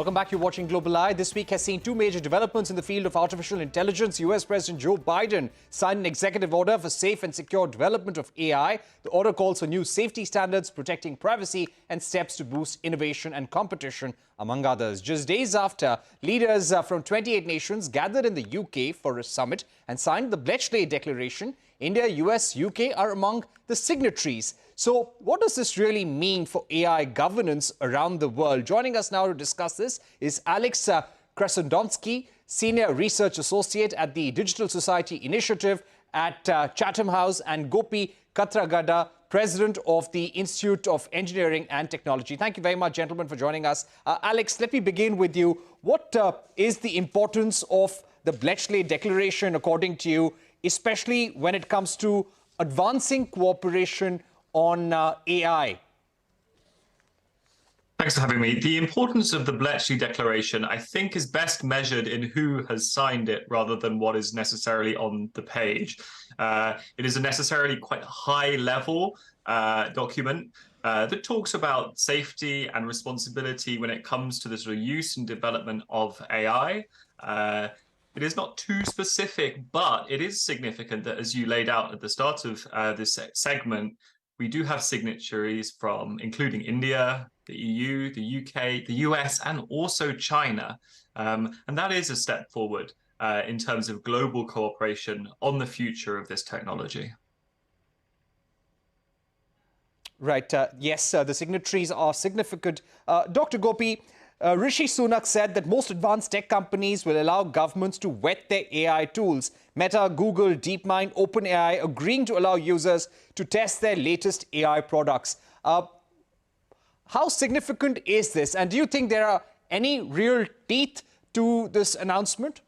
Welcome back. You're watching Global Eye. This week has seen two major developments in the field of artificial intelligence. US President Joe Biden signed an executive order for safe and secure development of AI. The order calls for new safety standards, protecting privacy, and steps to boost innovation and competition, among others. Just days after, leaders from 28 nations gathered in the UK for a summit and signed the Bletchley Declaration. India, US, UK are among the signatories. So what does this really mean for AI governance around the world? Joining us now to discuss this is Alex Krasodomski, Senior Research Associate at the Digital Society Initiative at Chatham House, and Gopi, Katragadda, President of the Institute of Engineering and Technology. Thank you very much, gentlemen, for joining us. Alex, let me begin with you. What is the importance of the Bletchley Declaration, according to you, especially when it comes to advancing cooperation on AI? Thanks for having me. The importance of the Bletchley Declaration, I think, is best measured in who has signed it rather than what is necessarily on the page. It is a necessarily quite high-level document that talks about safety and responsibility when it comes to the sort of use and development of AI. It is not too specific, but it is significant that, as you laid out at the start of this segment, we do have signatories from, including India, the EU, the UK, the US, and also China. And that is a step forward in terms of global cooperation on the future of this technology. Right. Yes, the signatories are significant. Dr. Gopi, Rishi Sunak said that most advanced tech companies will allow governments to vet their AI tools. Meta, Google, DeepMind, OpenAI agreeing to allow users to test their latest AI products. How significant is this? And do you think there are any real teeth to this announcement?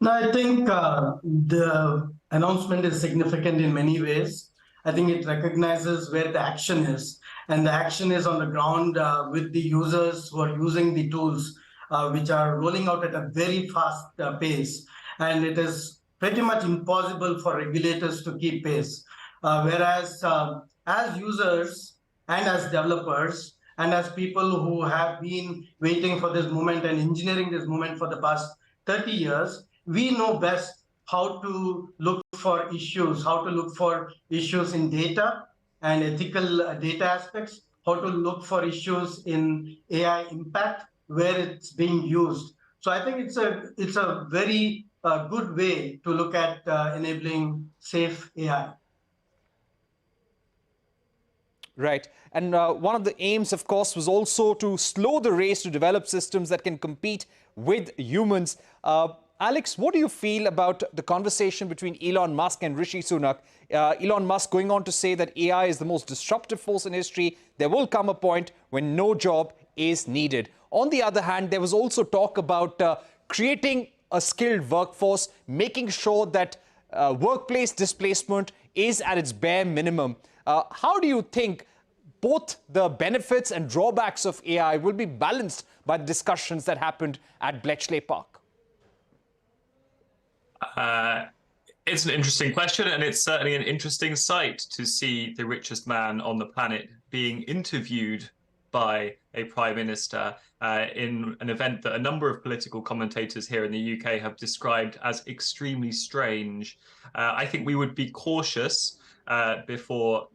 No, I think the announcement is significant in many ways. I think it recognizes where the action is. And the action is on the ground with the users who are using the tools, which are rolling out at a very fast pace. And it is pretty much impossible for regulators to keep pace. Whereas as users and as developers and as people who have been waiting for this moment and engineering this moment for the past 30 years, we know best how to look for issues, in data and ethical data aspects, how to look for issues in AI impact, where it's being used. So I think it's a very good way to look at enabling safe AI. Right. And one of the aims, of course, was also to slow the race to develop systems that can compete with humans. Alex, what do you feel about the conversation between Elon Musk and Rishi Sunak? Elon Musk going on to say that AI is the most disruptive force in history. There will come a point when no job is needed. On the other hand, there was also talk about creating a skilled workforce, making sure that workplace displacement is at its bare minimum. How do you think both the benefits and drawbacks of AI will be balanced by the discussions that happened at Bletchley Park? It's an interesting question, and it's certainly an interesting sight to see the richest man on the planet being interviewed by a prime minister in an event that a number of political commentators here in the UK have described as extremely strange. I think we would be cautious before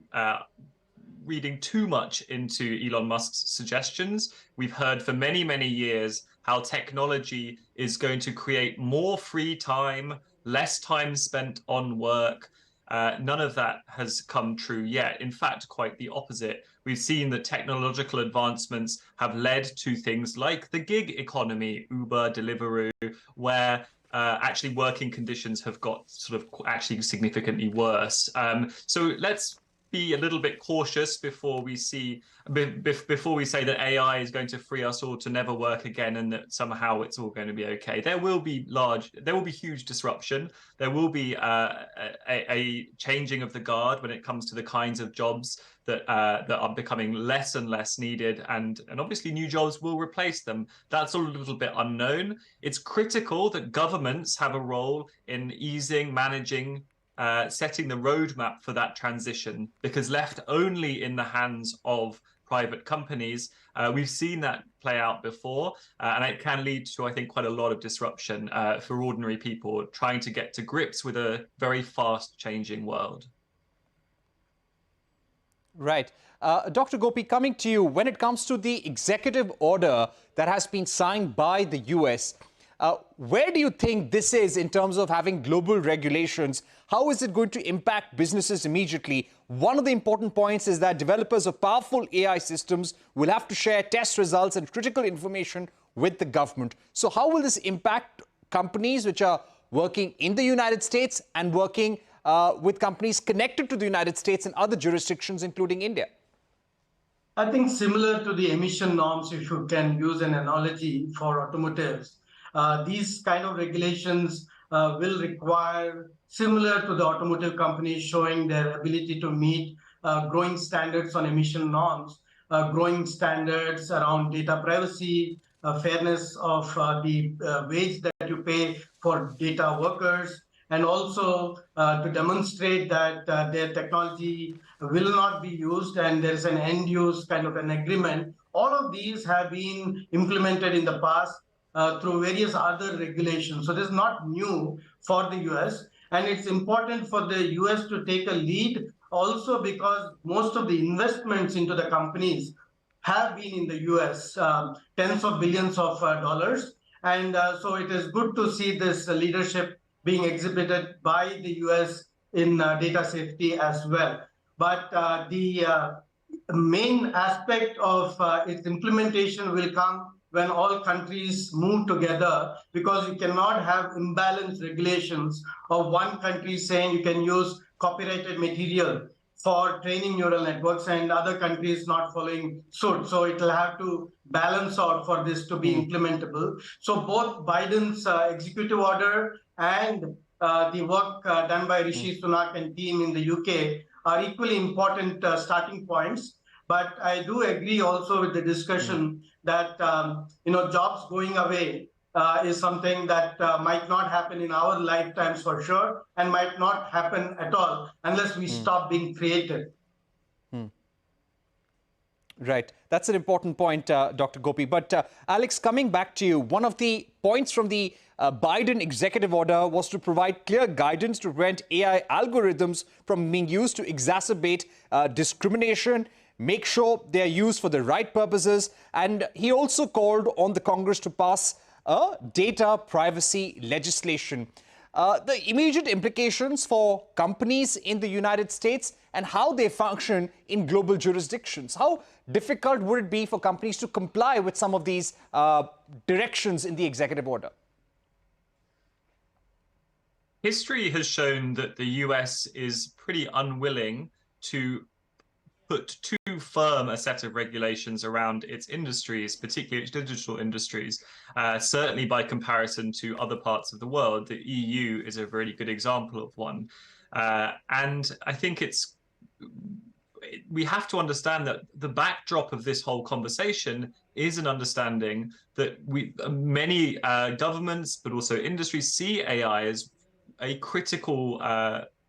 reading too much into Elon Musk's suggestions. We've heard for many, many years how technology is going to create more free time, less time spent on work. None of that has come true yet. In fact, quite the opposite. We've seen that technological advancements have led to things like the gig economy, Uber, Deliveroo, where actually working conditions have got sort of actually significantly worse. So let's be a little bit cautious before we say that AI is going to free us all to never work again and that somehow it's all going to be okay. There will be huge disruption. There will be a changing of the guard when it comes to the kinds of jobs that are becoming less and less needed, and obviously new jobs will replace them. That's all a little bit unknown. It's critical that governments have a role in easing, managing, setting the roadmap for that transition, because left only in the hands of private companies. We've seen that play out before, and it can lead to, I think, quite a lot of disruption for ordinary people trying to get to grips with a very fast-changing world. Right. Dr. Gopi, coming to you, when it comes to the executive order that has been signed by the US, where do you think this is in terms of having global regulations? How is it going to impact businesses immediately? One of the important points is that developers of powerful AI systems will have to share test results and critical information with the government. So how will this impact companies which are working in the United States and working with companies connected to the United States and other jurisdictions, including India? I think similar to the emission norms, if you can use an analogy for automotives, these kind of regulations will require, similar to the automotive companies showing their ability to meet growing standards on emission norms, growing standards around data privacy, fairness of the wage that you pay for data workers, and also to demonstrate that their technology will not be used and there's an end use kind of an agreement. All of these have been implemented in the past through various other regulations. So this is not new for the US. And it's important for the US to take a lead also because most of the investments into the companies have been in the US, tens of billions of dollars. And so it is good to see this leadership being exhibited by the US in data safety as well. But the main aspect of its implementation will come when all countries move together, because you cannot have imbalanced regulations of one country saying you can use copyrighted material for training neural networks and other countries not following suit. So it will have to balance out for this to be implementable. So both Biden's executive order and the work done by Rishi Sunak and team in the UK are equally important starting points. But I do agree also with the discussion that jobs going away is something that might not happen in our lifetimes for sure, and might not happen at all unless we stop being creative. Right. That's an important point, Dr. Gopi. But Alex, coming back to you, one of the points from the Biden executive order was to provide clear guidance to prevent AI algorithms from being used to exacerbate discrimination, make sure they are used for the right purposes. And he also called on the Congress to pass data privacy legislation. The immediate implications for companies in the United States and how they function in global jurisdictions. How difficult would it be for companies to comply with some of these directions in the executive order? History has shown that the US is pretty unwilling to put too firm a set of regulations around its industries, particularly its digital industries. Certainly by comparison to other parts of the world, the EU is a really good example of one. And I think we have to understand that the backdrop of this whole conversation is an understanding that many governments, but also industries, see AI as a critical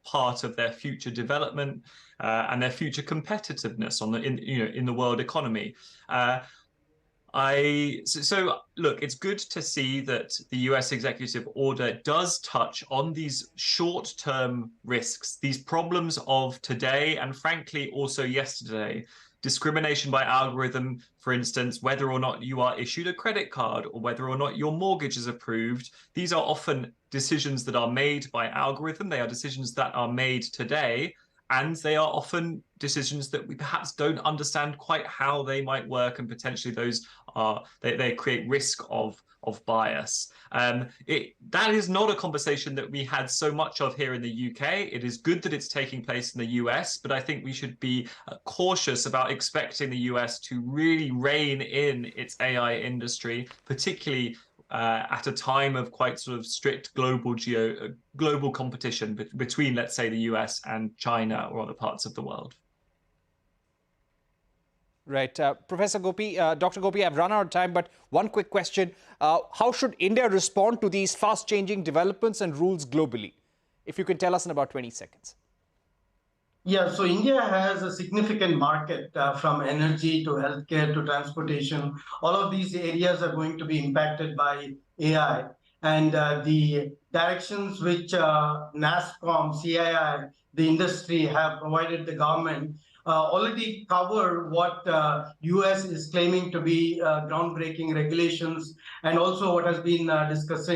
part of their future development and their future competitiveness in the world economy. So look, it's good to see that the US executive order does touch on these short-term risks, these problems of today and frankly also yesterday. Discrimination by algorithm, for instance, whether or not you are issued a credit card or whether or not your mortgage is approved. These are often decisions that are made by algorithm. They are decisions that are made today, and they are often decisions that we perhaps don't understand quite how they might work, and potentially those they create risk of bias. That is not a conversation that we had so much of here in the UK. It is good that it's taking place in the US, but I think we should be cautious about expecting the US to really rein in its AI industry, particularly at a time of quite sort of strict global competition between, let's say, the US and China or other parts of the world. Right. Professor Gopi, Dr. Gopi, I've run out of time, but one quick question. How should India respond to these fast-changing developments and rules globally? If you can tell us in about 20 seconds. Yeah, so India has a significant market from energy to healthcare to transportation. All of these areas are going to be impacted by AI. And the directions which NASSCOM, CII, the industry have provided the government already cover what US is claiming to be groundbreaking regulations, and also what has been discussed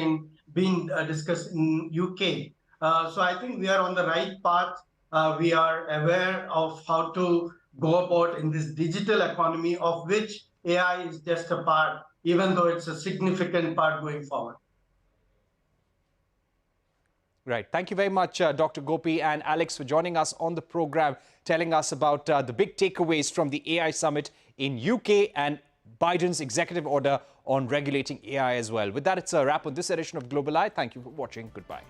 in UK. So I think we are on the right path. We are aware of how to go about in this digital economy, of which AI is just a part, even though it's a significant part going forward. Right. Thank you very much, Dr. Gopi and Alex, for joining us on the program, telling us about the big takeaways from the AI summit in UK and Biden's executive order on regulating AI as well. With that, it's a wrap on this edition of Global Eye. Thank you for watching. Goodbye.